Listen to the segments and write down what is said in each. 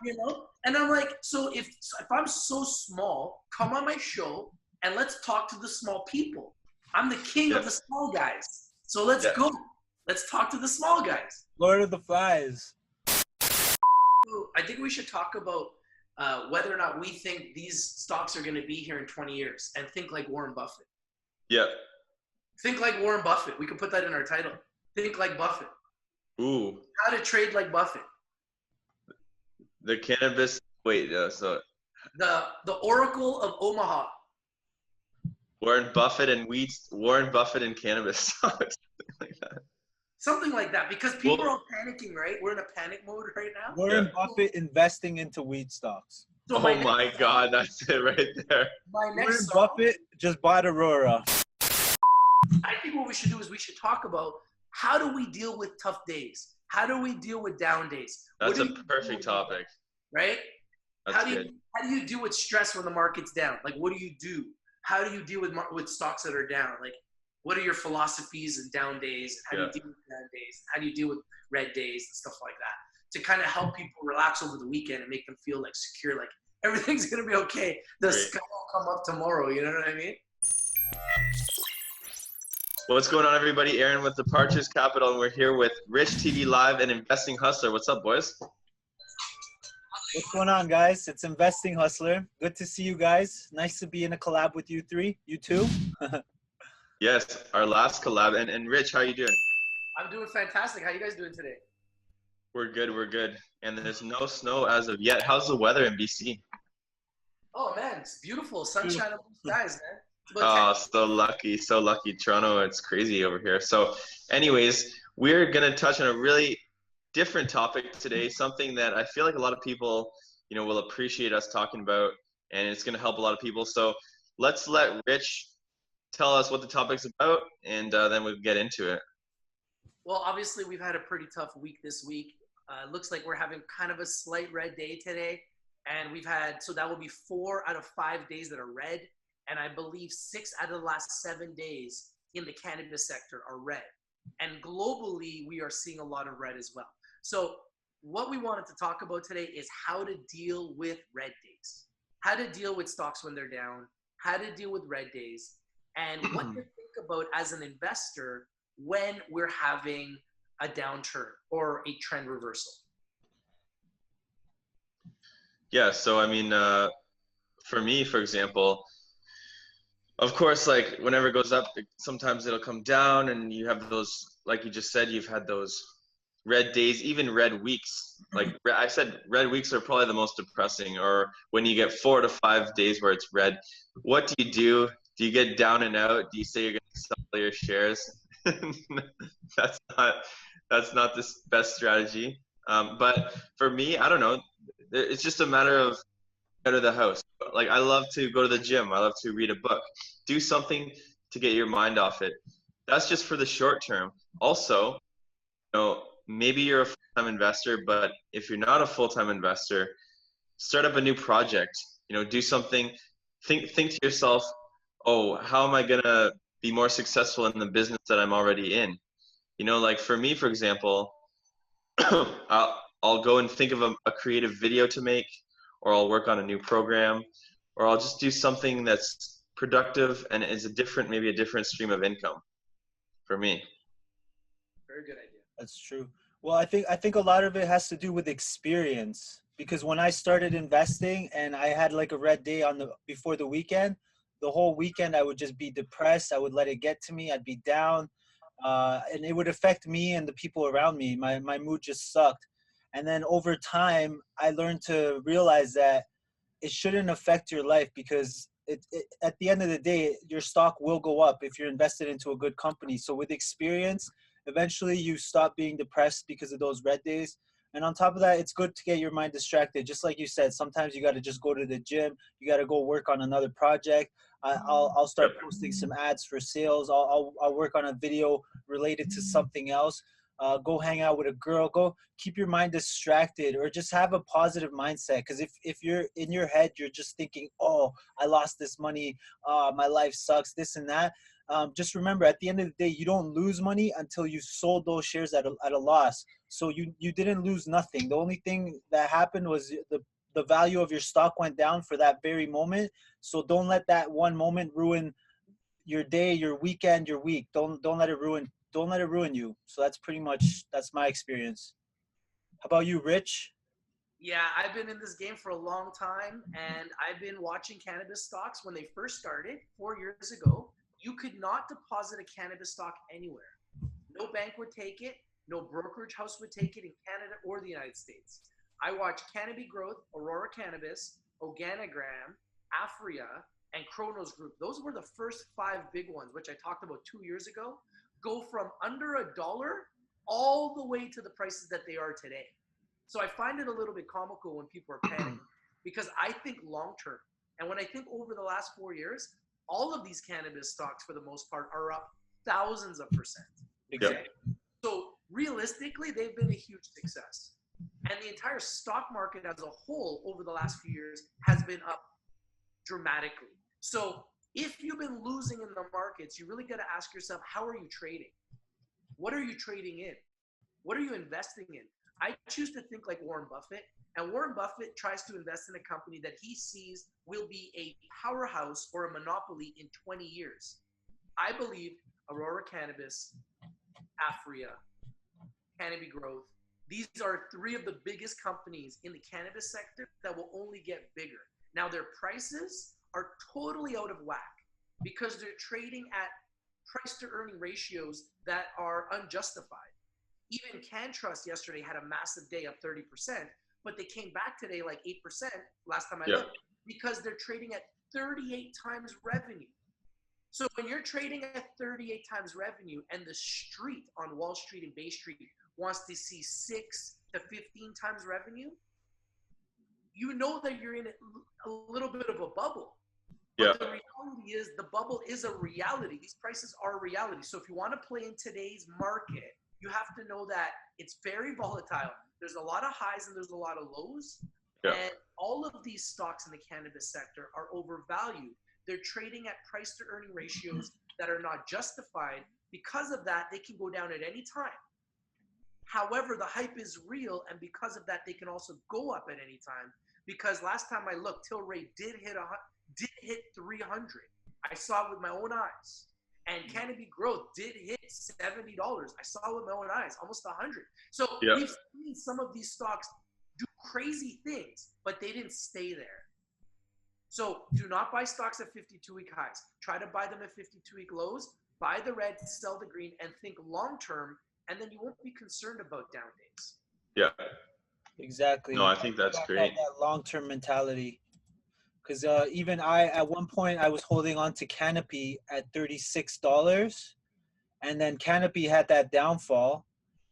you know? And I'm like, so if I'm so small, come on my show and let's talk to the small people. I'm the king of the small guys. So let's go. Let's talk to the small guys. Lord of the Flies. I think we should talk about whether or not we think these stocks are going to be here in 20 years and think like Warren Buffett. Yeah. Think like Warren Buffett. We could put that in our title. Think like Buffett. Ooh. How to trade like Buffett. The cannabis. Wait. So. The Oracle of Omaha. Warren Buffett and cannabis stocks. like that. Something like that, because people are all panicking, right? We're in a panic mode right now. Warren Buffett investing into weed stocks. So oh my God, that's it right there. Warren Buffett just bought Aurora. I think what we should do is we should talk about how do we deal with tough days? How do we deal with down days? That's a perfect topic. Right? That's good. How do you deal with stress when the market's down? Like, what do you do? How do you deal with stocks that are down? Like, what are your philosophies and down days? How do you deal with down days? How do you deal with red days and stuff like that? To kind of help people relax over the weekend and make them feel like secure, like everything's going to be okay. The sky will come up tomorrow. You know what I mean? What's going on, everybody? Aaron with Departures Capital, and we're here with Rich TV Live and Investing Hustler. What's up, boys? What's going on, guys? It's Investing Hustler. Good to see you guys. Nice to be in a collab with you three. You too? Yes, our last collab. And Rich, how you doing? I'm doing fantastic. How you guys doing today? We're good. We're good. And there's no snow as of yet. How's the weather in BC? Oh, man. It's beautiful. Sunshine and blue skies, man. Oh, so lucky. So lucky. Toronto, it's crazy over here. So anyways, we're going to touch on a really different topic today, something that I feel like a lot of people, will appreciate us talking about, and it's going to help a lot of people. So let's let Rich tell us what the topic's about, and then we'll get into it. Well, obviously, we've had a pretty tough week this week. It looks like we're having kind of a slight red day today, and so that will be 4 out of 5 days that are red, and I believe 6 out of the last 7 days in the cannabis sector are red. And globally, we are seeing a lot of red as well. So what we wanted to talk about today is how to deal with red days, how to deal with stocks when they're down, how to deal with red days, and what to think about as an investor when we're having a downturn or a trend reversal. Yeah, so I mean, for me, for example, of course, like whenever it goes up, sometimes it'll come down, and you have those, like you just said, you've had those red days, even red weeks. Like I said, red weeks are probably the most depressing, or when you get 4 to 5 days where it's red. What do you do? Do you get down and out? Do you say you're going to sell your shares? That's not the best strategy. But for me, I don't know. It's just a matter of out of the house. Like I love to go to the gym. I love to read a book. Do something to get your mind off it. That's just for the short term. Also, maybe you're a full-time investor, but if you're not a full-time investor, start up a new project. Do something. Think to yourself, oh, how am I gonna be more successful in the business that I'm already in? Like for me, for example, I'll go and think of a creative video to make, or I'll work on a new program, or I'll just do something that's productive and is maybe a different stream of income for me. Very good idea. That's true. Well, I think a lot of it has to do with experience, because when I started investing and I had like a red day before the weekend, the whole weekend I would just be depressed. I would let it get to me. I'd be down, and it would affect me and the people around me. My mood just sucked. And then over time, I learned to realize that it shouldn't affect your life, because at the end of the day, your stock will go up if you're invested into a good company. So with experience, eventually you stop being depressed because of those red days. And on top of that, it's good to get your mind distracted. Just like you said, sometimes you got to just go to the gym. You got to go work on another project. I'll start posting some ads for sales. I'll work on a video related to something else. Go hang out with a girl. Go keep your mind distracted, or just have a positive mindset. Because if you're in your head, you're just thinking, oh, I lost this money. My life sucks, this and that. just remember, at the end of the day, you don't lose money until you sold those shares at a loss. So you didn't lose nothing. The only thing that happened was the value of your stock went down for that very moment. So don't let that one moment ruin your day, your weekend, your week. Don't let it ruin you. So that's my experience. How about you, Rich? Yeah, I've been in this game for a long time, and I've been watching cannabis stocks when they first started 4 years ago. You could not deposit a cannabis stock anywhere. No bank would take it. No brokerage house would take it in Canada or the United States. I watched Canopy Growth, Aurora Cannabis, Organigram, Afria, and Chronos Group. Those were the first 5 big ones, which I talked about 2 years ago, go from under $1 all the way to the prices that they are today. So I find it a little bit comical when people are panicking because I think long term. And when I think over the last 4 years, all of these cannabis stocks for the most part are up thousands of percent. Exactly. So realistically, they've been a huge success. And the entire stock market as a whole over the last few years has been up dramatically. So if you've been losing in the markets, you really got to ask yourself, how are you trading? What are you trading in? What are you investing in? I choose to think like Warren Buffett, and Warren Buffett tries to invest in a company that he sees will be a powerhouse or a monopoly in 20 years. I believe Aurora Cannabis, Afria, Canopy Growth, these are 3 of the biggest companies in the cannabis sector that will only get bigger. Now, their prices are totally out of whack because they're trading at price to earning ratios that are unjustified. Even CanTrust yesterday had a massive day, up 30%, but they came back today like 8% last time I looked because they're trading at 38 times revenue. So when you're trading at 38 times revenue and the street on Wall Street and Bay Street wants to see 6 to 15 times revenue, you know that you're in a little bit of a bubble. But the reality is the bubble is a reality. These prices are a reality. So if you want to play in today's market, you have to know that it's very volatile. There's a lot of highs and there's a lot of lows. Yeah. And all of these stocks in the cannabis sector are overvalued. They're trading at price to earning ratios that are not justified. Because of that, they can go down at any time. However, the hype is real, and because of that, they can also go up at any time. Because last time I looked, Tilray did hit 300. I saw it with my own eyes. And Canopy Growth did hit $70. I saw it with my own eyes, almost 100. So we've seen some of these stocks do crazy things, but they didn't stay there. So do not buy stocks at 52-week highs. Try to buy them at 52-week lows. Buy the red, sell the green, and think long term, and then you won't be concerned about down days. Yeah. Exactly. No, I think that's great. That long-term mentality. Because even at one point, I was holding on to Canopy at $36, and then Canopy had that downfall,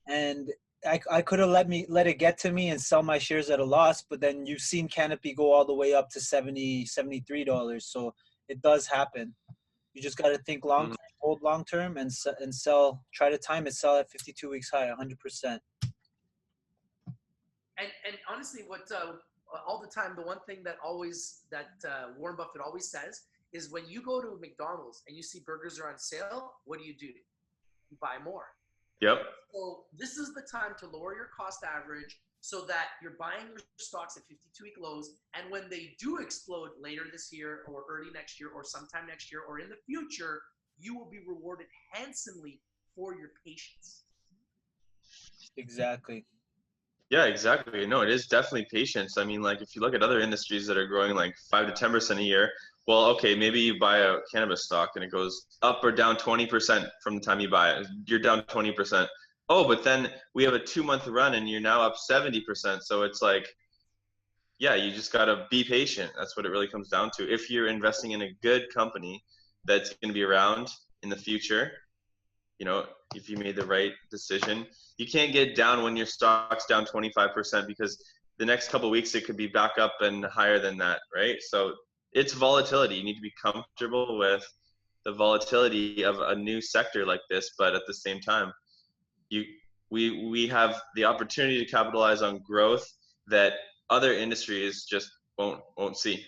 and I could have let it get to me and sell my shares at a loss, but then you've seen Canopy go all the way up to $73. So it does happen. You just got to think long term, hold long term, and sell. Try to time it, sell at 52 weeks high, 100%. And honestly, what all the time, the one thing that Warren Buffett always says is when you go to McDonald's and you see burgers are on sale, what do? You buy more. Yep. So this is the time to lower your cost average so that you're buying your stocks at 52-week lows. And when they do explode later this year or early next year or sometime next year or in the future, you will be rewarded handsomely for your patience. Exactly. Yeah, exactly. No, it is definitely patience. I mean, like if you look at other industries that are growing like 5 to 10% a year, well, okay, maybe you buy a cannabis stock and it goes up or down 20% from the time you buy it. You're down 20%. Oh, but then we have a 2-month run and you're now up 70%. So it's like, yeah, you just got to be patient. That's what it really comes down to. If you're investing in a good company that's going to be around in the future, you know, if you made the right decision, you can't get down when your stock's down 25% because the next couple of weeks it could be back up and higher than that, right? So it's volatility. You need to be comfortable with the volatility of a new sector like this, but at the same time, we have the opportunity to capitalize on growth that other industries just won't see.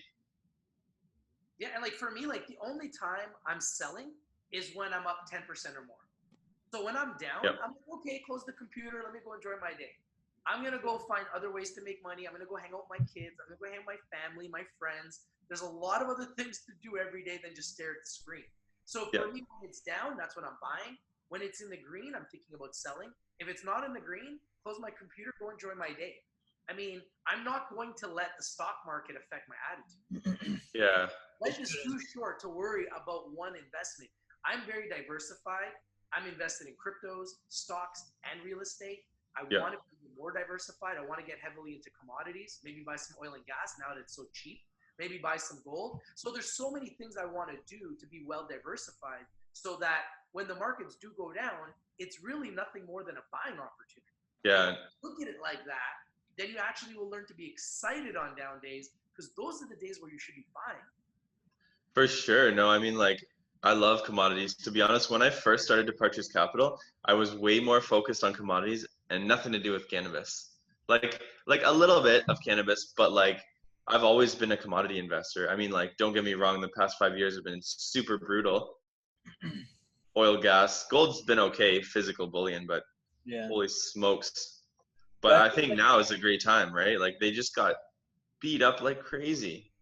Yeah, and like for me, like the only time I'm selling is when I'm up 10% or more. So when I'm down, Yep. I'm like, okay, close the computer. Let me go enjoy my day. I'm going to go find other ways to make money. I'm going to go hang out with my kids. I'm going to go hang out with my family, my friends. There's a lot of other things to do every day than just stare at the screen. So for Yep. me, when it's down, that's when I'm buying. When it's in the green, I'm thinking about selling. If it's not in the green, close my computer, go enjoy my day. I mean, I'm not going to let the stock market affect my attitude. Yeah. Life is too short to worry about one investment. I'm very diversified. I'm invested in cryptos, stocks, and real estate. I Yeah. want to be more diversified. I want to get heavily into commodities, maybe buy some oil and gas now that it's so cheap, maybe buy some gold. So there's so many things I want to do to be well diversified so that when the markets do go down, it's really nothing more than a buying opportunity. Yeah. Look at it like that, then you actually will learn to be excited on down days because those are the days where you should be buying. For sure. No, I mean, like, I love commodities. To be honest, when I first started to purchase capital, I was way more focused on commodities and nothing to do with cannabis. Like a little bit of cannabis, but like I've always been a commodity investor. I mean, like, don't get me wrong, the past 5 years have been super brutal. Oil, gas, gold's been okay, physical bullion, but Yeah. holy smokes. But I think now is a great time, right? Like they just got beat up like crazy.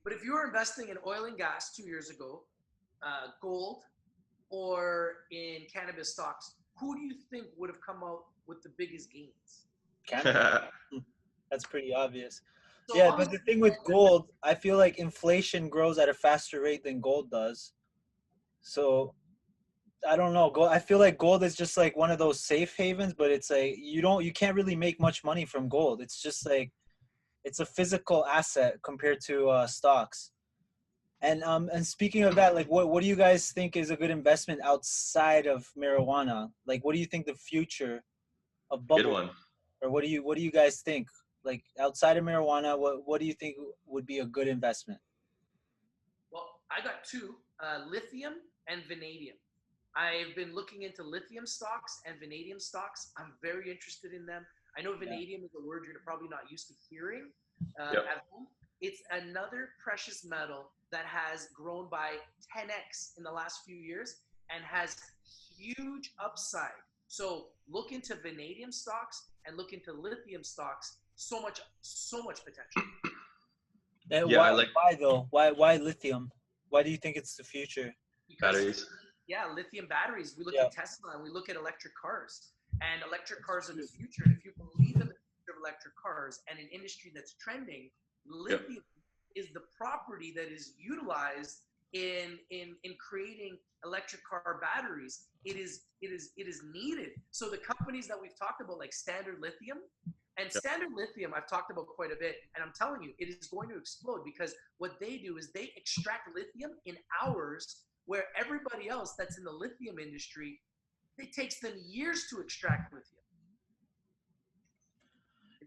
But if you were investing in oil and gas 2 years ago, gold, or in cannabis stocks, who do you think would have come out with the biggest gains? Cannabis. That's pretty obvious. So Yeah, but the thing with gold, I feel like inflation grows at a faster rate than gold does. So I don't know. Gold, I feel like gold is just like one of those safe havens, but it's like you can't really make much money from gold. It's just like it's a physical asset compared to stocks. And speaking of that, like what do you guys think is a good investment outside of marijuana? Like what do you think the future of Good bubble, one. or what do you guys think? Like outside of marijuana, what do you think would be a good investment? Well, I got two, lithium and vanadium. I've been looking into lithium stocks and vanadium stocks. I'm very interested in them. I know vanadium is a word you're probably not used to hearing Yep. at home. It's another precious metal that has grown by 10x in the last few years and has huge upside. So look into vanadium stocks and look into lithium stocks. So much potential. And Yeah, I like why though? Why lithium? Why do you think it's the future? Because batteries. yeah, lithium batteries. We look Yeah. at Tesla and we look at electric cars, and electric cars are the future. And if you believe in the future of electric cars and an industry that's trending, lithium is the property that is utilized in creating electric car batteries. It is needed. So the companies that we've talked about, like Standard Lithium, and Standard Lithium, I've talked about quite a bit, and I'm telling you, it is going to explode because what they do is they extract lithium in hours, where everybody else that's in the lithium industry, it takes them years to extract lithium.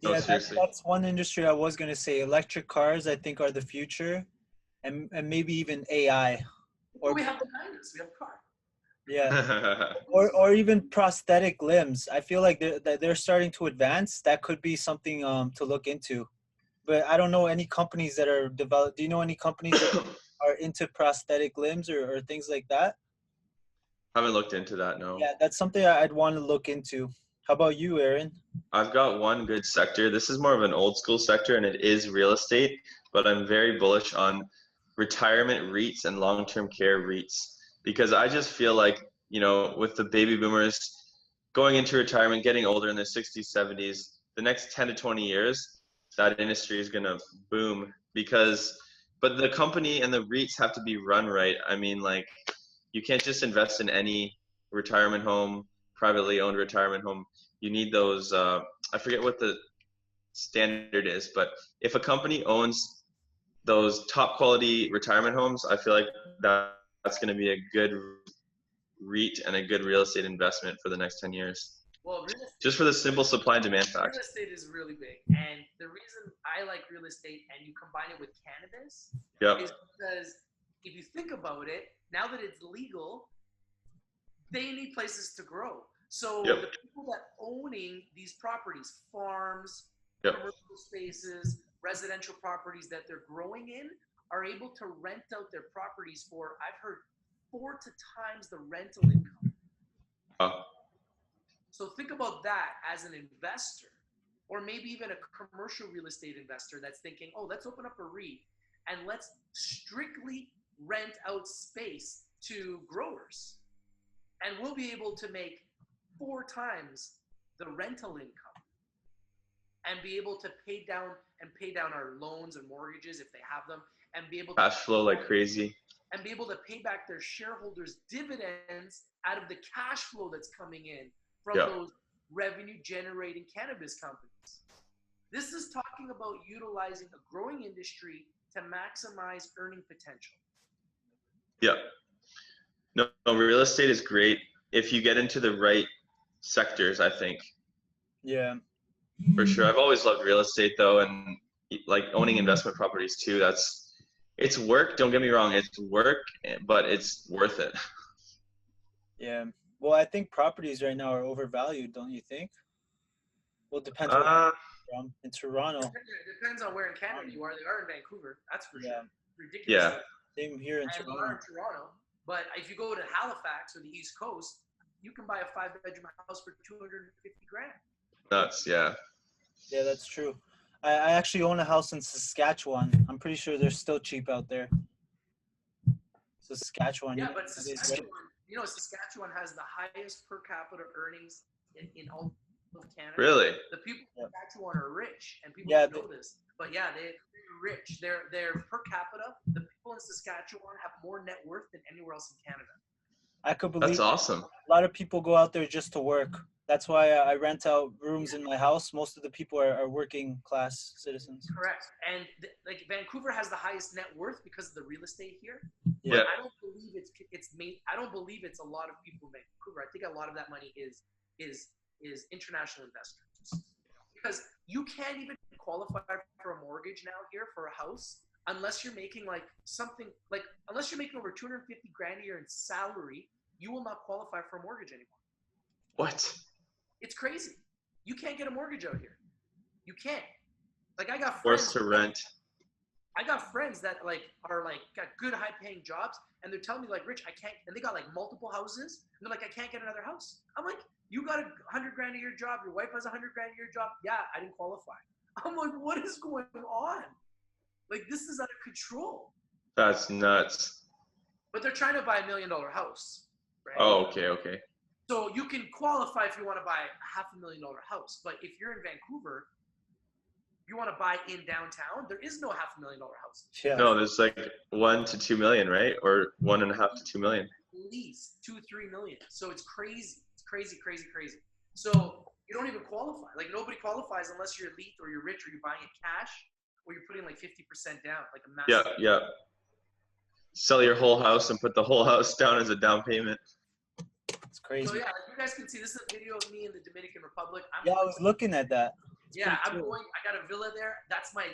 Oh, Yeah, seriously. that's one industry I was gonna say. Electric cars, I think, are the future, and maybe even AI. Or we have behind us, we have a car. Yeah, or even prosthetic limbs. I feel like they're starting to advance. That could be something to look into. But I don't know any companies that are developed. Do you know any companies that are into prosthetic limbs or things like that? Haven't looked into that, no. Yeah, that's something I'd want to look into. How about you, Aaron? I've got one good sector. This is more of an old school sector, and it is real estate, but I'm very bullish on retirement REITs and long-term care REITs because I just feel like, you know, with the baby boomers going into retirement, getting older in their 60s, 70s, the next 10 to 20 years, that industry is going to boom but the company and the REITs have to be run right. I mean, like, you can't just invest in any retirement home, privately owned retirement home. You need those, I forget what the standard is, but if a company owns those top quality retirement homes, I feel like that's going to be a good REIT and a good real estate investment for the next 10 years. Well, real estate, just for the simple supply and demand real fact. estate is really big, and the reason I like real estate and you combine it with cannabis Yep. is because if you think about it, now that it's legal, they need places to grow. So Yep. the people that owning these properties, farms, Yep. commercial spaces, residential properties that they're growing in, are able to rent out their properties for, I've heard, 4 times the rental income. Oh, So think about that as an investor, or maybe even a commercial real estate investor that's thinking, oh, let's open up a REIT and let's strictly rent out space to growers. And we'll be able to make 4 times the rental income and be able to pay down our loans and mortgages if they have them, and be able to cash flow like crazy. and be able to pay back their shareholders dividends out of the cash flow that's coming in from Yeah. those revenue generating cannabis companies. This is talking about utilizing a growing industry to maximize earning potential. Yeah. No, real estate is great if you get into the right sectors, I think. Yeah. For sure. I've always loved real estate though, and like owning investment properties too. It's work, don't get me wrong, it's work, but it's worth it. Yeah. Well, I think properties right now are overvalued, don't you think? Well, it depends where Uh, you're from. In Toronto. It depends on where in Canada you are. They are in Vancouver, that's for Yeah. sure. Ridiculous. Yeah. Same here in And they Toronto. are in Toronto. But if you go to Halifax or the East Coast, you can buy a 5-bedroom house for $250,000. nuts, yeah. Yeah, that's true. I actually own a house in Saskatchewan. I'm pretty sure they're still cheap out there. Saskatchewan. Yeah, you but know, Saskatchewan, Saskatchewan has the highest per capita earnings in all of Canada. Really? The people Yeah. in Saskatchewan are rich, and people Yeah, don't know this. But yeah, they're rich. They're per capita. The people in Saskatchewan have more net worth than anywhere else in Canada. I could believe That's awesome. a lot of people go out there just to work. That's why I rent out rooms in my house. Most of the people are working class citizens. Correct. And like Vancouver has the highest net worth because of the real estate here. Yeah. But I don't believe it's made. I don't believe it's a lot of people in Vancouver. I think a lot of that money is international investors, because you can't even qualify for a mortgage now here for a house unless you're making unless you're making over $250,000 a year in salary. You will not qualify for a mortgage anymore. What? It's crazy. You can't get a mortgage out here. You can't. Like I got friends. Forced to rent. I got friends that are got good high paying jobs, and they're telling me like, Rich, I can't, and they got like multiple houses, and they're like, I can't get another house. I'm like, you got $100,000 a year job, your wife has $100,000 a year job. Yeah, I didn't qualify. I'm like, what is going on? Like, this is out of control. That's nuts. But they're trying to buy $1 million house, right? Oh, okay. So you can qualify if you want to buy a $500,000 house, but if you're in Vancouver, you want to buy in downtown, there is no $500,000 house. Yeah. No, there's like 1 to 2 million, right? Or 1.5 to 2 million. At least 2-3 million. So it's crazy. It's crazy. So you don't even qualify. Like nobody qualifies unless you're elite or you're rich or you're buying it cash or you're putting like 50% down, like a massive. Yeah. Sell your whole house and put the whole house down as a down payment. It's crazy. So yeah, like you guys can see, this is a video of me in the Dominican Republic. I was looking at that. Yeah, I'm pretty cool. going. I got a villa there. That's my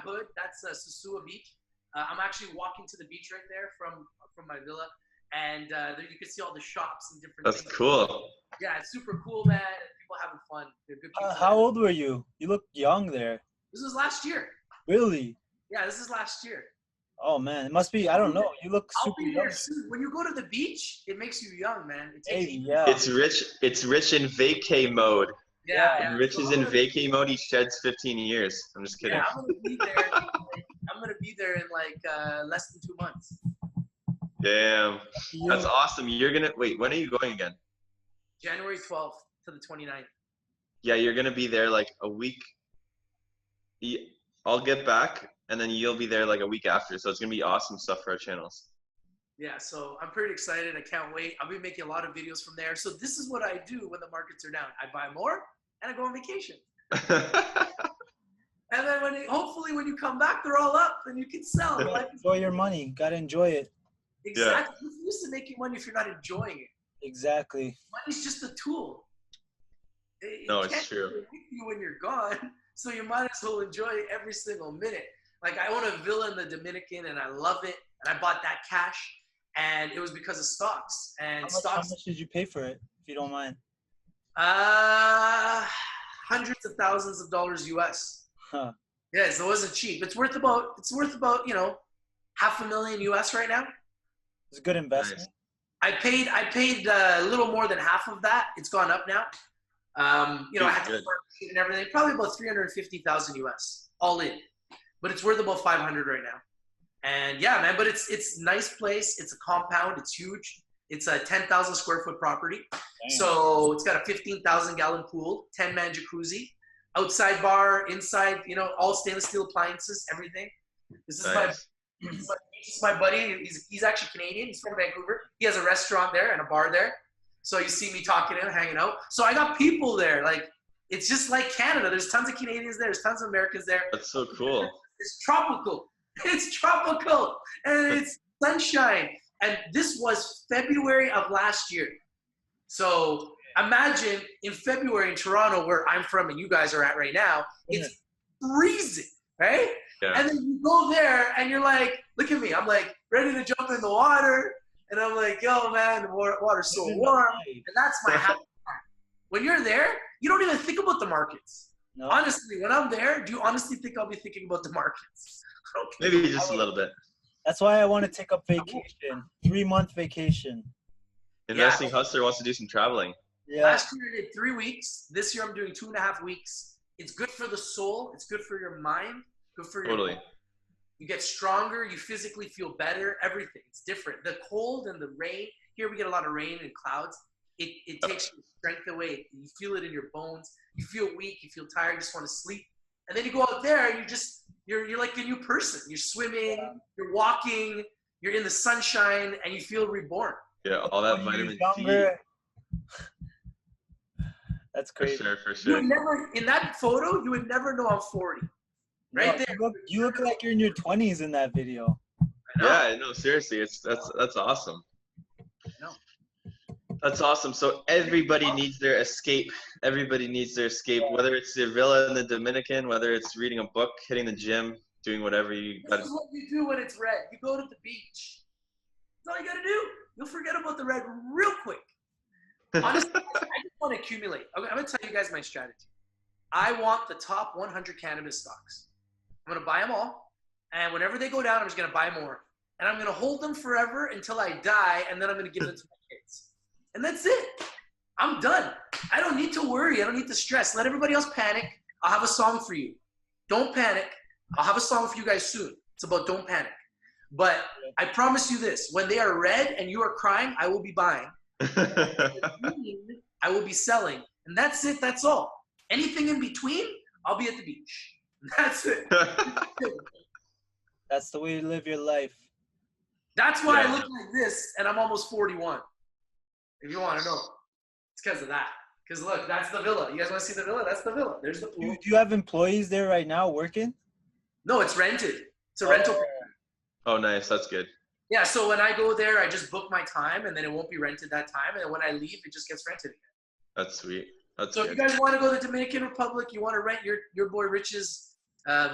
hood. That's Sosua Beach. I'm actually walking to the beach right there from my villa, and there you can see all the shops and different. That's things. cool. Yeah, it's super cool, man. People having fun. They're good people. How old were you? You look young there. This was last year. Really? Yeah, this is last year. Oh man, it must be. I don't know. You look I'll super be young. there soon. When you go to the beach, it makes you young, man. It takes Hey, you. yeah. It's rich in vacay mode. Yeah. When Rich So is I'm in gonna- vacay mode, he sheds 15 years. I'm just kidding. Yeah, I'm gonna be there. I'm gonna be there in like less than 2 months. Damn. You- That's awesome. Wait, when are you going again? January 12th to the 29th. Yeah, you're gonna be there like a week. I'll get back, and then you'll be there like a week after. So it's gonna be awesome stuff for our channels. Yeah, so I'm pretty excited. I can't wait. I'll be making a lot of videos from there. So this is what I do when the markets are down. I buy more and I go on vacation. And then hopefully when you come back, they're all up and you can sell. Like, Enjoy your money. Gotta enjoy it. exactly. Who's used to making money if you're not enjoying it? Exactly. Money's just a tool. It No, it's can't true. with you when you're gone. So you might as well enjoy it every single minute. Like I own a villa in the Dominican and I love it. And I bought that cash. And it was because of stocks. And How much did you pay for it, if you don't mind? Hundreds of thousands of dollars US. Huh. Yes, it wasn't cheap. It's worth about $500,000 US right now. It's a good investment. Nice. I paid a little more than half of that. It's gone up now. You know, I had to work and everything. Probably about 350,000 US all in, but it's worth about 500 right now. And yeah, man, but it's nice place. It's a compound. It's huge. It's a 10,000 square foot property. Damn. So it's got a 15,000 gallon pool, 10-man jacuzzi, outside bar, inside, you know, all stainless steel appliances, everything. This is my buddy. He's actually Canadian. He's from Vancouver. He has a restaurant there and a bar there. So you see me talking to him, hanging out. So I got people there. Like, it's just like Canada. There's tons of Canadians there. There's tons of Americans there. That's so cool. It's tropical. It's tropical. And it's sunshine. And this was February of last year. So imagine in February in Toronto, where I'm from and you guys are at right now, it's freezing, right? Yeah. And then you go there and you're like, look at me. I'm like ready to jump in the water. And I'm like, yo, man, the water's so warm. And that's my happy time. When you're there, you don't even think about the markets. No. Honestly, when I'm there, do you honestly think I'll be thinking about the markets? Okay. Maybe just a little bit. That's why I want to take up vacation, 3-month vacation. Investing Hustler wants to do some traveling. Yeah. Last year I did 3 weeks. This year I'm doing 2.5 weeks. It's good for the soul. It's good for your mind. Good for your body. You get stronger. You physically feel better. Everything. It's different. The cold and the rain. Here we get a lot of rain and clouds. It takes your strength away. You feel it in your bones. You feel weak. You feel tired. You just want to sleep. And then you go out there and you're like a new person. You're swimming. You're walking. You're in the sunshine and you feel reborn. Yeah, all that vitamin D. That's crazy. For sure. You would never, in that photo, you would never know I'm 40. Right there. You look like you're in your 20s in that video. Yeah, no, seriously, that's awesome. That's awesome. So everybody needs their escape. Everybody needs their escape, whether it's the villa in the Dominican, whether it's reading a book, hitting the gym, doing whatever you got. This is what you do when it's red. You go to the beach. That's all you got to do. You'll forget about the red real quick. Honestly, I just want to accumulate. I'm going to tell you guys my strategy. I want the top 100 cannabis stocks. I'm going to buy them all. And whenever they go down, I'm just going to buy more. And I'm going to hold them forever until I die. And then I'm going to give them to my kids. And that's it. I'm done. I don't need to worry. I don't need to stress. Let everybody else panic. I'll have a song for you. Don't panic. I'll have a song for you guys soon. It's about don't panic. But I promise you this. When they are red and you are crying, I will be buying. I will be selling. And that's it. That's all. Anything in between, I'll be at the beach. That's it. That's the way to live your life. That's why I look like this and I'm almost 41. If you want to know. It's because of that. Because look, that's the villa. You guys want to see the villa? That's the villa. There's the pool. Do you have employees there right now working? No, it's rented. It's a rental. Oh, nice. That's good. Yeah, so when I go there, I just book my time, and then it won't be rented that time. And then when I leave, it just gets rented again. That's sweet. That's so good. If you guys want to go to the Dominican Republic, you want to rent your boy Rich's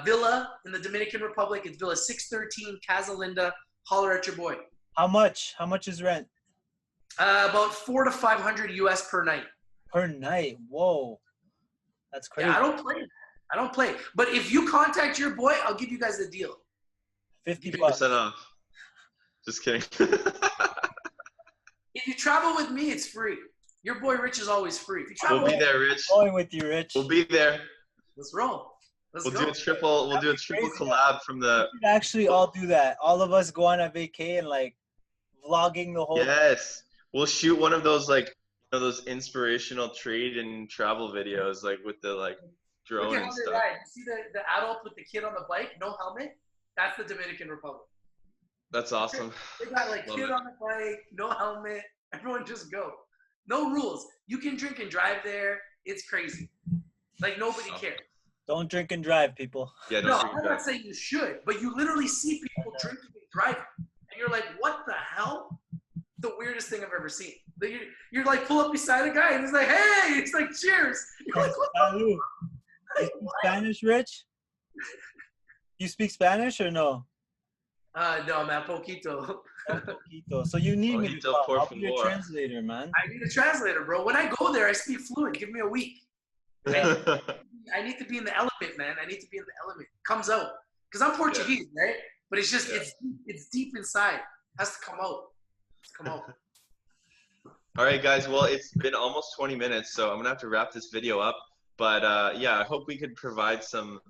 villa in the Dominican Republic, it's Villa 613 Casa Linda. Holler at your boy. How much? How much is rent? About $400 to $500 US per night. Per night? Whoa. That's crazy. Yeah, I don't play. But if you contact your boy, I'll give you guys the deal. 50% off. Just kidding. If you travel with me, it's free. Your boy Rich is always free. If you travel we'll be there, Rich. Going with you, Rich. We'll be there. Let's roll. We'll do a triple collab from the. We could actually all do that. All of us go on a vacay and like vlogging the whole. Yes, we'll shoot one of those like those inspirational trade and travel videos like with the like drone and stuff. Right. You see the adult with the kid on the bike, no helmet? That's the Dominican Republic. That's awesome. They got like kid on the bike, no helmet. Everyone just go. No rules. You can drink and drive there. It's crazy. Like nobody cares. Don't drink and drive, people. Yeah, no, I'm not saying you should, but you literally see people drinking and driving, and you're like, "What the hell?" The weirdest thing I've ever seen. You're like pull up beside a guy, and he's like, "Hey!" It's like, "Cheers!" You're like, "What the?" You speak Spanish, Rich? You speak Spanish or no? No, man, poquito. Poquito. So you need me to I'll be your translator, man. I need a translator, bro. When I go there, I speak fluent. Give me a week. I need to be in the element, man. I need to be in the element. Comes out. Because I'm Portuguese, right? But it's just, it's deep inside. It has to come out. It's come out. All right, guys. Well, it's been almost 20 minutes, so I'm gonna have to wrap this video up. But yeah, I hope we could provide some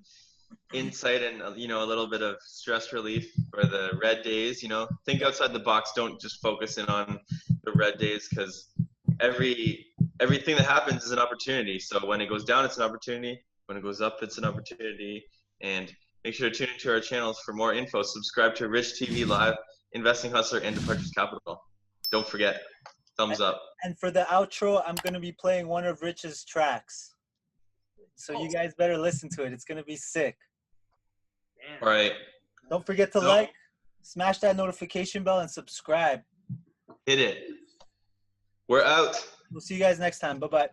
insight and a little bit of stress relief for the red days. Think outside the box. Don't just focus in on the red days, because everything that happens is an opportunity. So when it goes down, it's an opportunity. When it goes up, it's an opportunity. And make sure to tune into our channels for more info. Subscribe to Rich TV Live, Investing Hustler, and Departures Capital. Don't forget, thumbs up. And for the outro, I'm going to be playing one of Rich's tracks. So you guys better listen to it. It's going to be sick. Damn. All right. Don't forget to like, smash that notification bell, and subscribe. Hit it. We're out. We'll see you guys next time. Bye-bye.